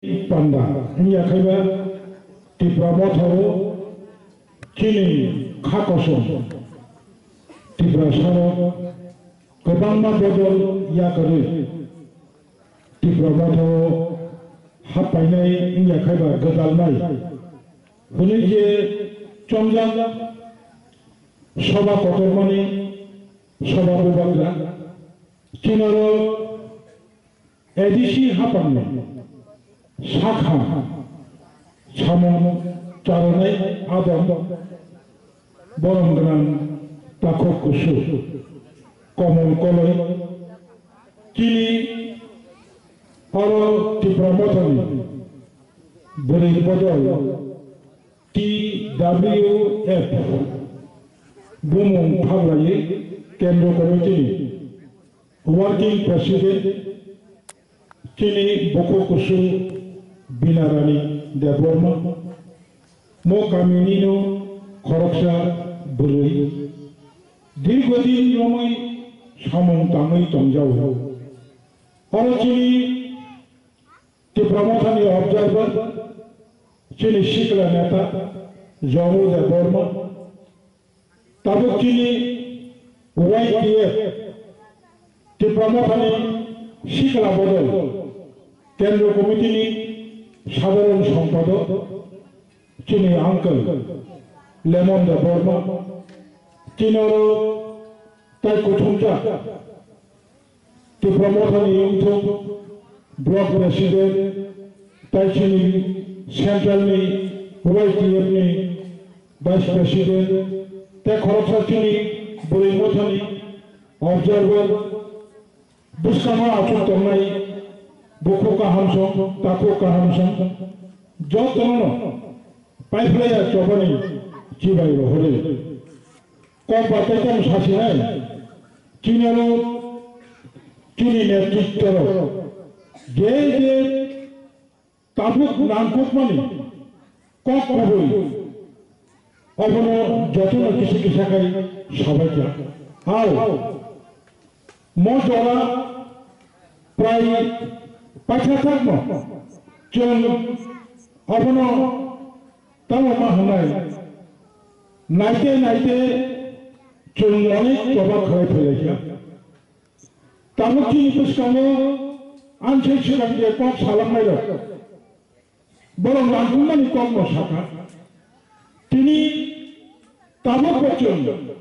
Panda hingga kaiba di Pramothoro kini Kakosong di Brasaro kebangma bodol ya kari di Pramothoro hapainai hingga kaiba gedalnai huni je Chongjang Soba Kotormani Soba Bubagra Kinoro edisi hapanai শাখা সামন চারণাই আদম বরংগ্রাম পাখক কুসু কমল কলয় চিনি or তীব্রমথনি বরির বদল TWF বুমুং ফাবলাই কেন্দ্র committee working president চিনি বকো কুসু Binarani Deborma Mo Kaminino Khoroksa Burui Dirgodin Yomai Samong Tamai Tongjau Orochini the Pramothani observer Chini Shikla Neta Jomo Deborma Tabukini YTF the Pramothani Shikla Bodol Kendro Committee সাধারণ সম্পাদক চিনি uncle lemon দা বর্মা চিনর তাই কুঠুমটা তি প্রমোথনি youth block president তাই চিনি central নি YTF নি vice president তাই খরচা চিনি বরিমথনি observer বুসকামা আচুর তন্নাই Buku kahamsong, taku kahamsong, jauh terono, paiflaya cobani, cibai rohore. Kau patahkan sasinai, cinero, cini netrik tero, je tabuk nangkuk mani, kau kabui, abono jatuh kisi kisakai sabaja, hal, mau jora, prai Pacha Tagmo, John Abono Tawama Hanai, Night, John Monic, Tobak Hoya, Tamuki Puskano, Anchich and the Pop Salamero, Borom Lankumani Komo Saka, Tini Tamukochun,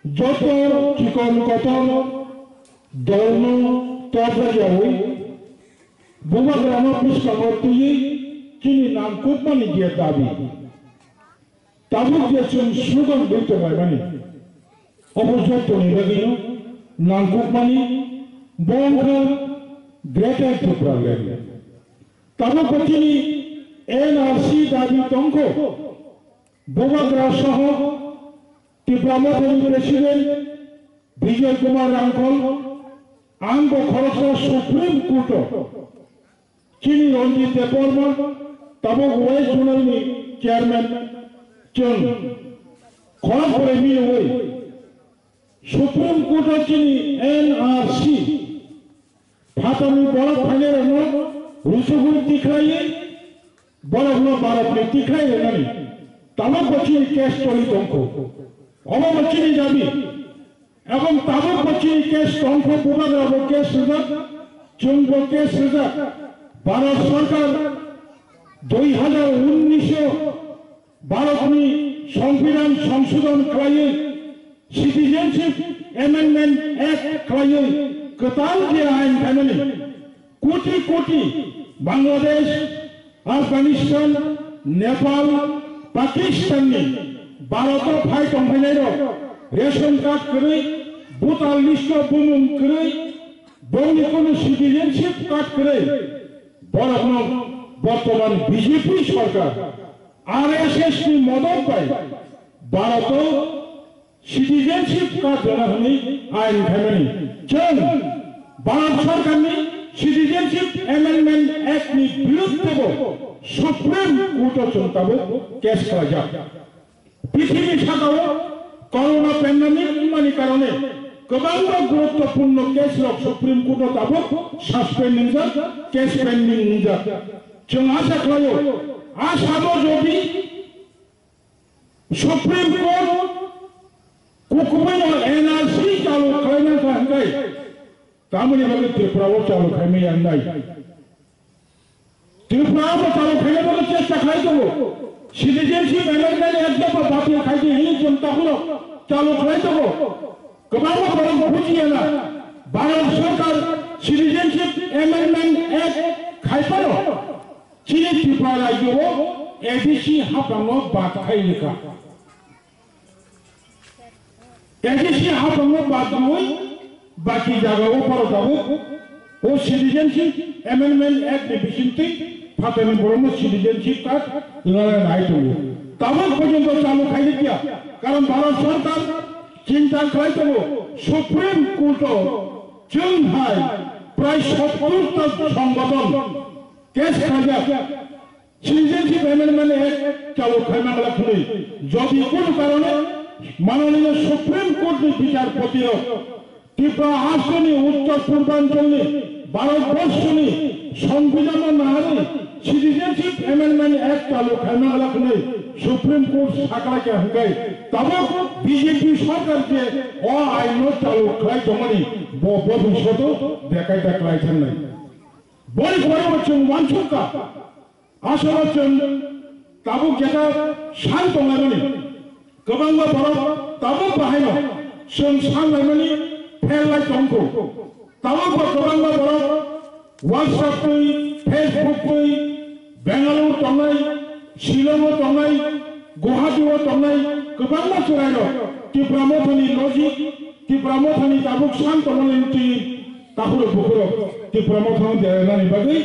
Joto, Chikon Kotono, Dorno, Tabajawi. Bunga grama puskamotuyi kini nangkuk mani dia tabi. Tabuk dia cun slogan begitu mani. Opposite tu ni begini nangkuk mani bongka greater to problem. Tabuk begini NRC tabi tongko. Bunga grasa ho ti Pramothani President Vijay Kumar Rangkol anggo khoroksa Supreme Court Chini Ranjit Deborma, Tabuk Wise Junalni Chairman Chun, Khon Premi Way, Supreme Court Chini NRC, Fatami Bora Panera, Rusugun Tikraye, Borabno Barapne Tikraye Nani, Tabuk Chini Cash Toli Tonko, Omo Chini Jabi, Abam Tabuk Chini Cash Tonko Pumagrabo Cash Rizat, Chungo Cash Rizat, Bharat সরকার 2019 ভারতনি সংবিধান সংশোধন করায়ে citizenship amendment act করায়ে কতাল যে আইন family কোটি কোটি বাংলাদেশ আফগানিস্তান নেপাল পাকিস্তাননি ভারত ফাই কোম্পানির রেশন কার্ড করে ভোটার লিস্ট বুমুং করে বঙ্গি কোন সিটিজেনশিপ কার্ড করে বর্তমান বিজেপি সরকার আরএসএস নি মদত পায় ভারত সিটিজেনশিপ কার্ড জনহনি আইন ফ্যামিলি চল ভারত সরকার নি সিটিজেনশিপ অ্যামেন্ডমেন্ট অ্যাক্ট নি বিরুদ্ধে সুপ্রিম কোর্ট চলতাব কেস করা যায় পৃথিবী সাধাও করোনা প্যান্ডেমিক মানি কারণে Kebangga guruত্বপূর্ণ কেস সুপ্রিম কোর্ট তাবক সাসপেন্ডিং কেস পেন্ডিং जों आसा खालामो आसामाव जुदि सुप्रीम कोर्ट कुकुमायाव एनआरसी चालू खालामनो थाखाय तामनि बागै त्रिपुरायाव चालू खालामनो नाय त्रिपुरायाव चालू खालामनो बागै चेष्टा खालामदों सिटिजेनशिप एमेंडमेंट एक्ट को बातिल खालामनो हिनि जों ताखौ चालू खालामदों गोबां बाथ्रा बुजियाना भारत सरकार सिटिजेनशिप एमेंडमेंट एक्ट खायफानो चीनी त्रिपुरा राज्योआव एडिसी हाबांनो बाखायनिखा एडिसी हाबांनो बादुय बाकी जागायाव भारताव वो सिटिजेनशिप एमेंडमेंट एक्ट नि बिसिमथि फाथायनि बर'नो सिटिजेनशिप कार्ड लाना नायदों ताबो पर्यन्त चालू खायनो गैया कारण भारत सरकार चिंता खालामदों सुप्रीम कोर्टआव जोंहाय प्राय 70टा संगठन केस खाजा सिटिजेनशिप एमेंडमेंट एक्ट चालू खालामना लाखिनो যদি কোন কারণে माननीय सुप्रीम कोर्ट विचारपति त्रिपुरा आसनी उत्तर पूर्वांचल भारतवर्षनी संविधान नारे सिटिजेनशिप एमेंडमेंट एक्ट चालू खालामना लाखिनो सुप्रीम कोर्ट साकलाके हंगाय तब बीजेपी सरकार के आईन चालू खालामदोंमोन भविष्यत देखायता खालामनाय बय बयबो जों वानसुका आसामाव जों ताबो जेटा सान दंलायमानि गोबांबा बर' ताबो बाहायनो जों सानलायमानि फेरलाय दंखौ ताबो गोबांबा बर' WhatsApp Facebook बेंगालुरु दंनाय शिलंआव दंनाय गुवाहाटीआव दंनाय गोबां मानसिफोरानो त्रिपुरा मथनि लजिक त्रिपुरा मथनि ताबुक सान दंनायनि ताहुर बुकुर त्रिपुरा मथनि देरनानै बागै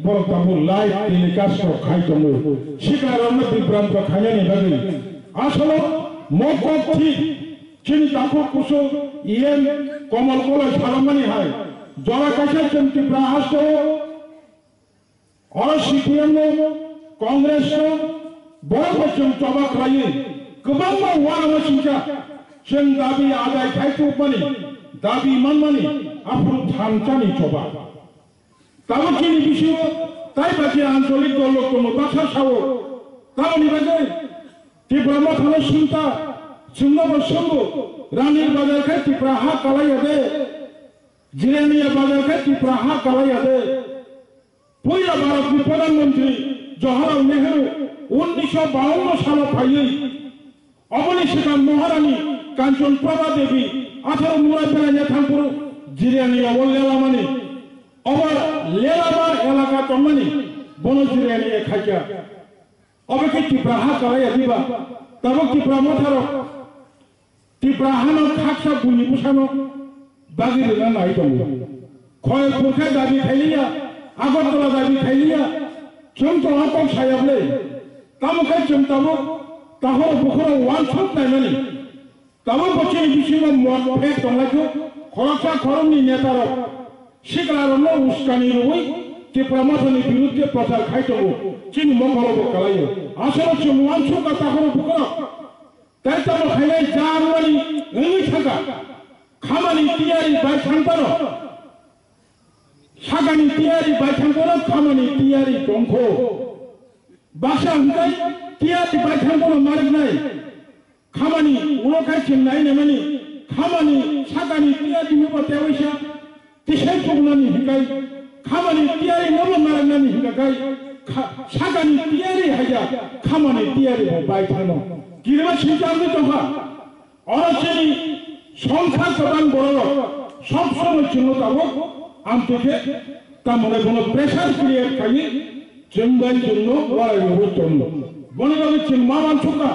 बर' ताबु लाइभ टेलिकास्ट खायदोंमो सिगारावनो बिब्रांत खायनायनि बागै आसलाव मकथि चिनि ताखौ कुसु इएम कमल कलेज खालामनानै हाय जरा कायसा जों त्रिपुरा हास्टआव और सीपीएम कांग्रेस बयबो जों जबा खालायो गोबां वाराव सिंजा जों दाबि आदाय खायथ'मानि दाबि मानमानि आफुर थामचानि जबा ताबो चिनि बिषय ताई बायदि आंचलिक दल दङ बाथ्रा सावो तावनि बागै त्रिपुरा मथानो सिन्ता जोंनाबो सोंबो रानी बाजारखाय त्रिपुरा हा खालायदे जिरानिया बाजारखाय त्रिपुरा हा खालायदे पहिला भारतनि प्रधानमंत्री जवाहरलाल नेहरू 1952 सालाव फायै अबनि सिगां महारानी कांचन प्रभा देवी 18 मुरा बेलायनो थांपुर जिरानियाव लेलामानि अबर लेलामा एलाका दंमानि बन जिरानि खायजा अबेखे त्रिपुरा हा खालायदिबा ताबो त्रिपुरा मथार त्रिपुरा हानो खाकसा बुनि बुसानो बागिरना नाय दङ खय फुरखा दाबि थाइलिया आगरतला दाबि थाइलिया जों तो आपन सायाबले तामुखाय जों ताबो ताहो बुखरा वानसुक नायनानै ताबो बचे बिसिमा मफे दंलायखौ खरसा खरमनि नेतार सिगारावनो उस्कानि रुइ त्रिपुरा मथनि बिरुद्धे प्रचार खायदों चिन मंगलबो खालायो आसलाव जों वानसुक ताहो बुखरा तायताबो खायनाय जारुवानि ओइ थागा खामानि तियारि बाय थांबानो सागानि तियारि बायथांगोना खामानि तियारि दंखौ बासा हंगाय तियारि बायथांगोना मारिनाय खामानि उलखाय चिन्नाय नेमानि खामानि सागानि तियारि नबो तेवैसा तिसाय जगनानि हिगाय खामानि तियारि नबो मारिनानि हिगाय सागानि तियारि हाया खामानि तियारि बायथांनो गिरबा सिन्तानि दंहा अरसेनि संख्या गोबां बर' सब समय जोंनो दाबो आमतेखे तामने कोनो प्रेसार क्रिएट खायो जोंबाय जोंनो वारायबो दङ बनगाबो जों मा मानसुका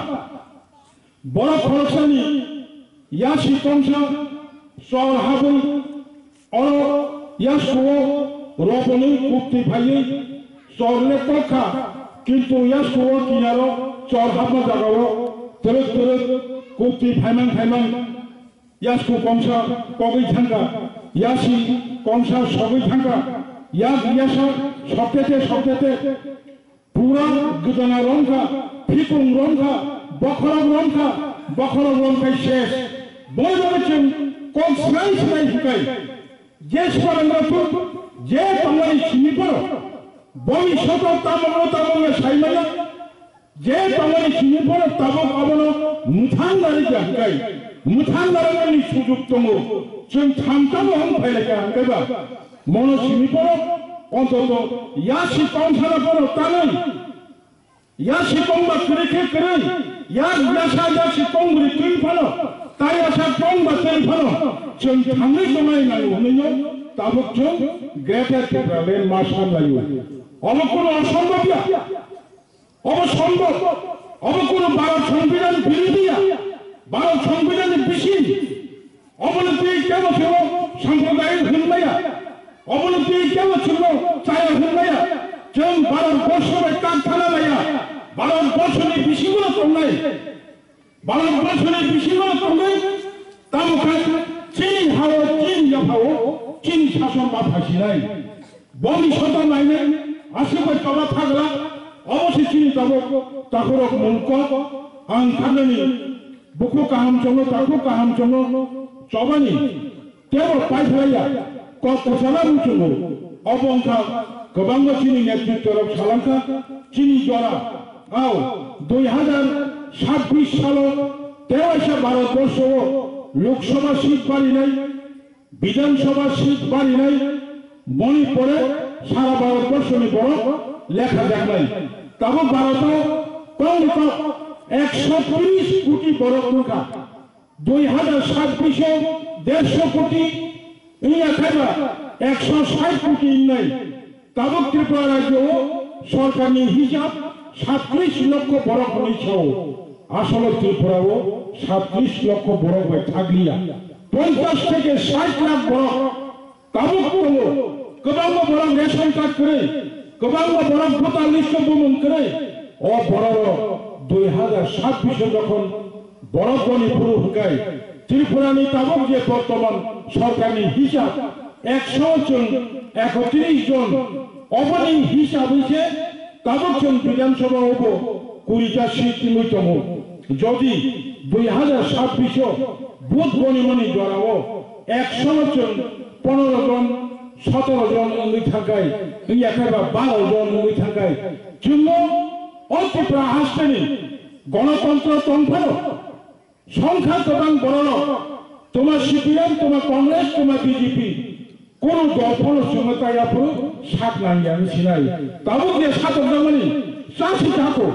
बर' खरसानि यासि कमसा सर हाबो और यासो रबनि कुप्ति फायै सरले तखा किन्तु यासो किनारो सर हाबना जागाव तरक कुप्ति फायमान यासको कमसा कगै थांगा यासी कमसा सगै थांगा यासा सप्तेते पूरा गोदाना रंखा फिकुं रंखा बखरा रंखा शेष बयबो जों कम सिनाय हिकाय जे स्वारंगाफोर जे तंगानि सिनिफोर ভবিষ্যৎ তামঙ্গ সাইমায়া যে বাঙালি চিনি পড়ে তাবক অবন মুথানদারিকে হাঙ্কাই মুথানদারनि সুযোগ दङ जों थामथाम फायलायखौ हांकायबा मन चिनि पड़ो অন্তত ইয়াসি কংসারা পড়ো তাनै ইয়াসি কংবা করেকে করে ইয়াসা ইয়াসি কংবুরি তুই ফানো তাই আশা কংবা তুই ফানো जों थांनो जमाय नांगौ हनैयो ताबक जों ग्रेटार ट्रिपुरालेण्ड मार्शाल लायो अब कोनो असम्भव অবসম্ভব অবকোন ভারত সংবিধান বিরোধীয়া ভারত সংবিধানের বেশি অবনতি কেন ছিল সম্প্রদায়ের হুমলাইয়া অবনতি কেন ছিল চায়ের হুমলাইয়া जों ভারতবর্ষের কারখানা লাইয়া ভারতবর্ষের বিষয়গুলো তোমরাই ভারতবর্ষের বিষয়গুলো তোমরাই তামুখা চিনি হাও চিন জাফাও চিন শাসন বা ফাঁসি নাই ভবিষ্যৎ নাইনে আশেপাশে তবা থাকলা অবশ্যই চিনি তাকর মুলক आं खारनानै बुखौ गाहाम चंनो ताखौ गाहाम चंनो चबानि तेव पाइफलाया क'कसाला मुचुंगो अबंखा गोबां चिनि नेतृत्व सालांखा चिनि जरा आव 2026 साल तेवाइसा भारतवर्ष लोकसभा सीट बारिनाय विधानसभा सीट बारिनाय मणिपुरे सारा भारतवर्षनि बड़ लेखा देखनाय ताबो भारताव कम 130 কোটি বড় সংখ্যা 2026 150 কোটি ইয়া খাইবা 160 কোটি নাই তাবক ত্রিপুরা রাজ্য সরকারি হিসাব 37 লক্ষ বড় হইছাও আসলে ত্রিপুরাও 37 লক্ষ বড় হয়ে থাকলিয়া 50 থেকে 60 লাখ বড় তাবক হলো গোবাং বড় রেশন কার্ড করে গোবাং বড় ভোটার লিস্ট বমন করে ও বড় 2026 যখন বড় গণিপুর হুকায় ত্রিপুরানি তাবক যে বর্তমান সরকারি হিসাব 131 জন অবনী হিসাব হইছে তাবক জন বিধানসভা হব 20টা সিট নিমতম যদি 2026 বুথ গণিমনি জড়াও 100 জন 15 জন 17 জন ওই থাকায় এই একেবারে 12 জন ওই থাকায় জন্য অল্পটা আসতেনি গণতন্ত্র তন্ত্র সংখ্যা তোমার বড় তোমার সিপিএম তোমার কংগ্রেস তোমার বিজেপি কোন দল কোন সমতায় আপু সাত নাঙ্গি আমি চিনাই তাও যে সাত জামানি চাষি থাকো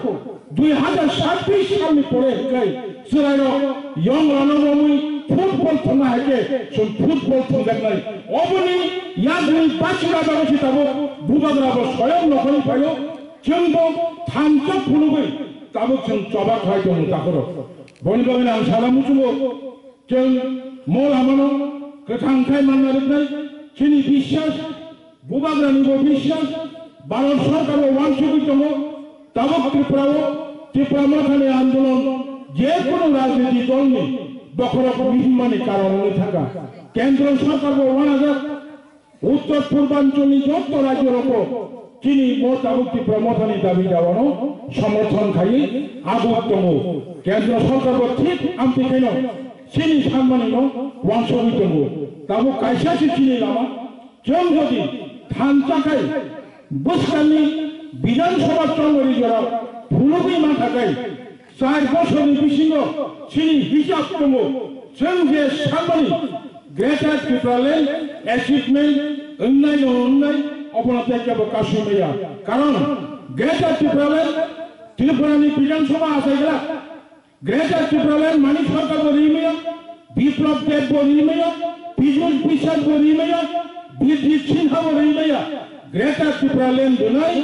2026 সালে পড়ে গাই সেরাই ইয়ং রানমুই ফুটবল থানা হেকে সব ফুটবল থাকা নাই অবনি ইয়াদনি পাঁচটা বাগছি তাবো বুবাদরাবো স্বয়ং নখনি পাইলো जोंबो थामजों फुलुबै ताबो जों चबा खाय दं ताखरो बनिबागै आं सालामु जुबो जों मोलामानो गोथांखाय माननानै जोंनि बिश्वास बुबाग्रानिबो बिश्वास भारत सरकारबो वानसुगै दङ ताबो त्रिपुरा माखानि आन्दोलन जे कोनो राजनीति दलनि दखरक बिहिमानि कारणे थाका केंद्र सरकारबो वानाजाक उत्तर पूर्वांचलनि যত রাজ্যের উপর চিনি মোতাবুক্তি প্রমোথনী দাবি দেওয়ানো সমর্থন খাই আবদ্ধম কেন্দ্র সরকার ঠিক আমতি কেন চিনি সাংমানিক ওয়ানসবিতম তাবো কাইসাসি চিনি লামা जों যদি ধান চাকাই বসকানি বিধানসভা চঙ্গরি জরা ভুলবি মা থাকাই 4 বছরनि বিসিङ চিনি হিসাব দङ जों যে সাংমানিক গ্রেটার ত্রিপুরালেন্ড অ্যাচিভমেন্ট উন্নয়ন अपनाते केवल काश्मीरिया कारण ग्रेटर ত্রিপুরালেন্ড ত্রিপুরানি বিধানসভা আছে গেলা গ্রেটার ত্রিপুরালেন্ড মানি সরকার বরিমিয়া বিপ্লব দেব বরিমিয়া বিজুল পিসাদ বরিমিয়া বিদ্যুৎ সিনহা বরিমিয়া গ্রেটার ত্রিপুরালেন্ড দুনাই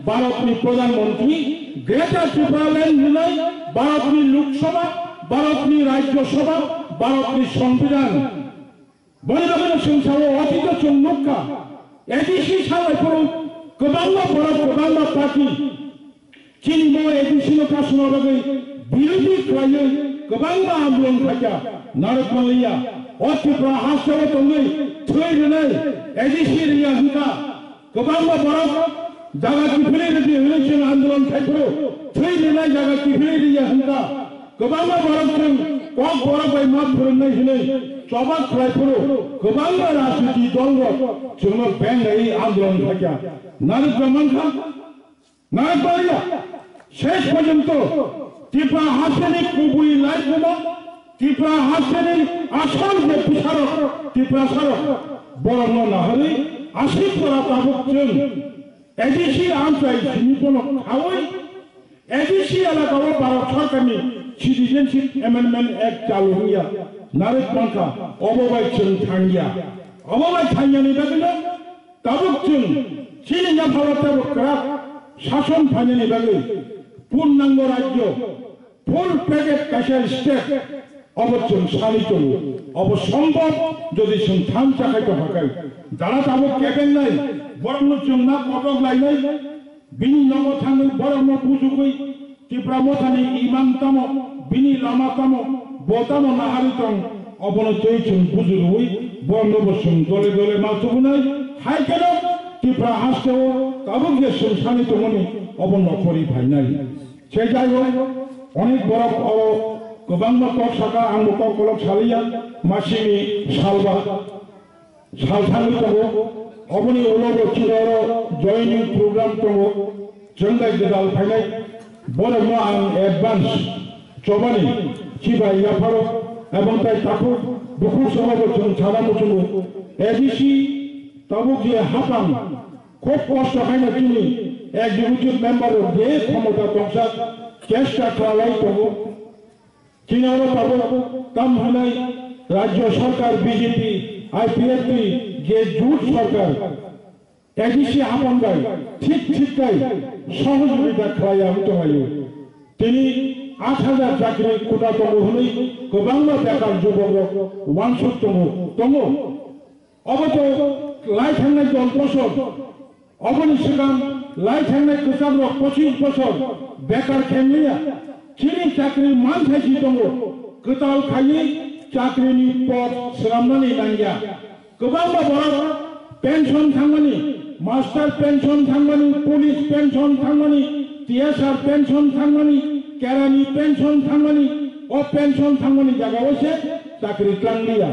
ভারতের প্রধানমন্ত্রী গ্রেটার ত্রিপুরালেন্ড দুনাই ভারতের লোকসভা ভারতের রাজ্যসভা ভারতের সংবিধান বনিবাগন সংসদ অতীত চন্নুকা एडिसी सालायफोर गोबां पार्टी चिन्ह एडिसी कासुना बागै बिरोधी खालायो गोबां आन्दोलन खाया नारकमालिया अतिफ्रा हासाव दङै थैरनाय एडिसी रिया हुका गोबां बरफ जागा किफिले रिया इलेक्शन आन्दोलन खायफोर थैरनाय जागा किफिले रिया हुका गोबां बरफ जों कम बड़ा बाय मा फोरोंनाय हिनै चबा खालायफोरो गोबां राजनीति दल जोंनो बेंगायै आन्दोलन थाकिया नारि प्रमाणखा नारि बारिया शेष पर्यन्त त्रिपुरा हास्टेनि गुबै लाइफमा त्रिपुरा हास्टेनि आसल जे पिसारक त्रिपुरा सारक बरंग नाहरै आसिफोरा ताबुकजों एडिसि आमफ्राय सिनिपन खावै एडिसि एलाकायाव भारत सरकारनि सिटिजेनशिप एमेन्डमेन्ट एक्ट चालु होया नारिक पंखा अबबाय जों थांगिया अबबाय थांगियानि बागैनो ताबुकजों सिनिया भारताव क्राक शासन फायनायनि बागै पूर्णांग राज्य फुल पैकेट कैशल स्टेट अबजों सालितो अब सम्भव जदि जों थाम चाखायतो हाकाय दाना ताबुक केबेंनाय बरंग जों ना कटक लायनाय बिनि नंग थाङै बरंग बुजुगै त्रिपुरा मथानि इमाम तम बिनि लामा तम बोताम नाहारितं अबन जैजों बुजुरुई बरंग बसुं दले दले माथुबुनाय हायकेनो त्रिपुरा हास्टेव ताबुक जे जों सालितो मनि अबन नखरि फायनाय से जायगायाव अनेक बरफ गोबां नखर साखा आं नखर कलक सालिया मासिनि सालबा सालथांनि दङ अबनि उनाव चिराव जयनिं प्रग्राम दङ जोंलाय गोदाल फायनाय बर'नो आं एडभान्स चबानि सिबाय याफारो एवं ताई ताकु दुखु समाव जों सारा मुसुनु एडिसि ताबुक जे हापाम खूब कष्ट खायनो दिनै एग्जिकिउटिभ मेम्बार जे क्षमता दंसा चेष्टा खालाय दङ चीनारो ताबुक काम होनाय राज्य सरकार बीजेपी आईपीएफपी जे जुट सरकार एडिसि हापामगाय ठीक गाय सहयोगिता खालाया दंहायो दिनै 8,000 चाकरि कोटा दङ होनै गोबां बेकार जुबक वानसुक दङ अबथ लाइ थांनाय 10 बोसोर अबनि सिगां लाइ थांनाय गोजाम 25 बोसोर बेकार खेंलिया चिनि चाकरि मान थाइसि दङ गोदाल खायै चाकरिनि पद सोरामनानै नांगिया गोबां बर' पेन्सन थांमानि मास्टार पेन्सन थांमानि पुलिस पेन्सन थांमानि टीएसआर पेन्सन थांमानि केरानि पेन्सन थांमानि ओ पेन्सन थांमानि जागायावसो चाकरि क्लांलिया